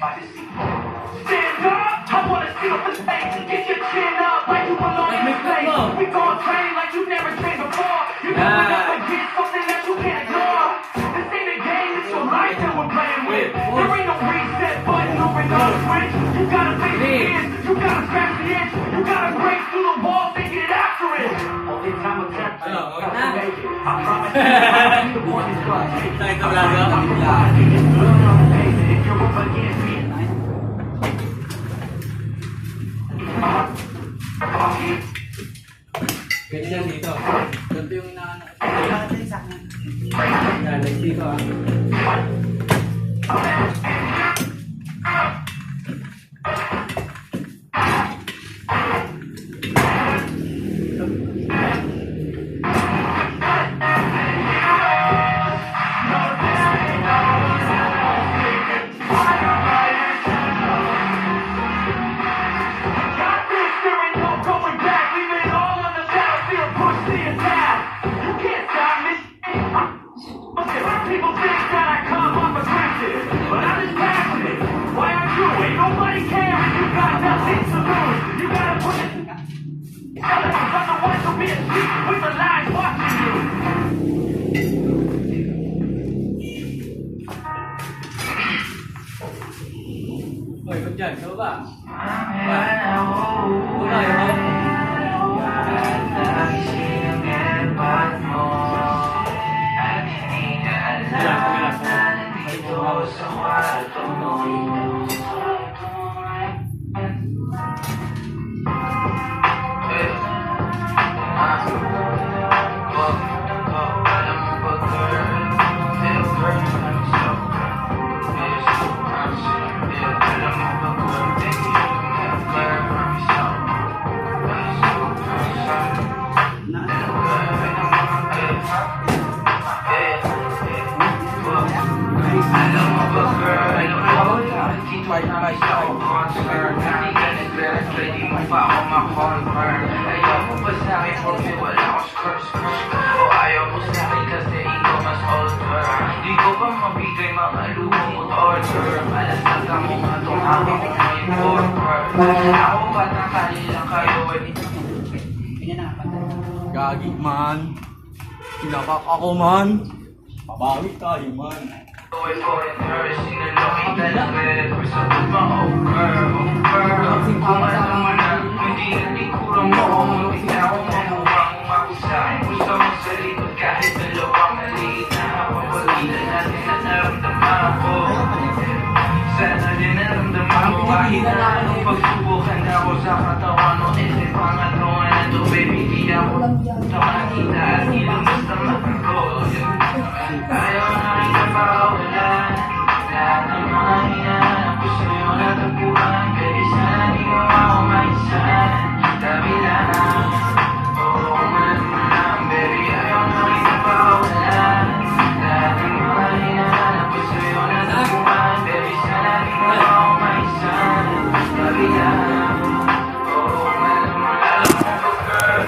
Stand up, I wanna see your face. Get your chin up like you belong in the place. We gon' train like you never trained before. You coming up against something that you can't ignore. This ain't a game, it's your life that we're playing with. There ain't no reset button or another switch. You gotta face the ends, you gotta scratch the itch. You gotta break through the walls and get after it. Only time will tell you how to make it. I promise you, I'll be the one who's gonna take it. I'm amazing if you're up against me. Ganyan dito. Ganito yung inaano. Yan, like dito ah. People think that I come off aggressive, but I'm just passionate. Why aren't you? Ain't nobody caring. You got nothing to lose. You gotta put it together. Otherwise, you'll be a sheep with the lies watching you. Hoy, ba't dyan? Saan ba? Wala yun. Gagi man, pinakak ako man, pabawi tayo man. Sana din naramdaman mo kahit na anong pagsubukan ako sa katawan mo. Ese pangatawan na to baby, di ako makakita at ilang basta makako. Ayaw na rin kapawalan lahat ng mga hinahanap ko sa'yo natagpuan. Baby, sana di mo ako maisan tabi lang. Oo, malaman lang baby, ayaw na rin kapawalan lahat ng mga hinahanap ko sa'yo natagpuan. Baby, sana di mo ako maisan tabi lang. Oo, malaman lang girl,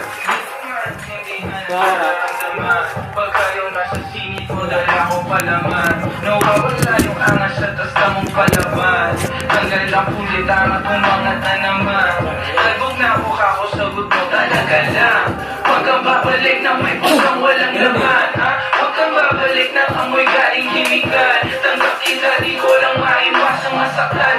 hindi nga nararamdaman pag kayo nasa singit mo dala ko palaman. Nawawala yung angas sa tas na mong palaban. Tanggal ang pulit ang tumangat na naman. Albog na ako kako, sagot mo talaga lang. Huwag kang babalik na may pusang walang laman, ha? Huwag kang babalik na amoy galing himikan. Tanggap kita, di ko lang maiwasang masaktan.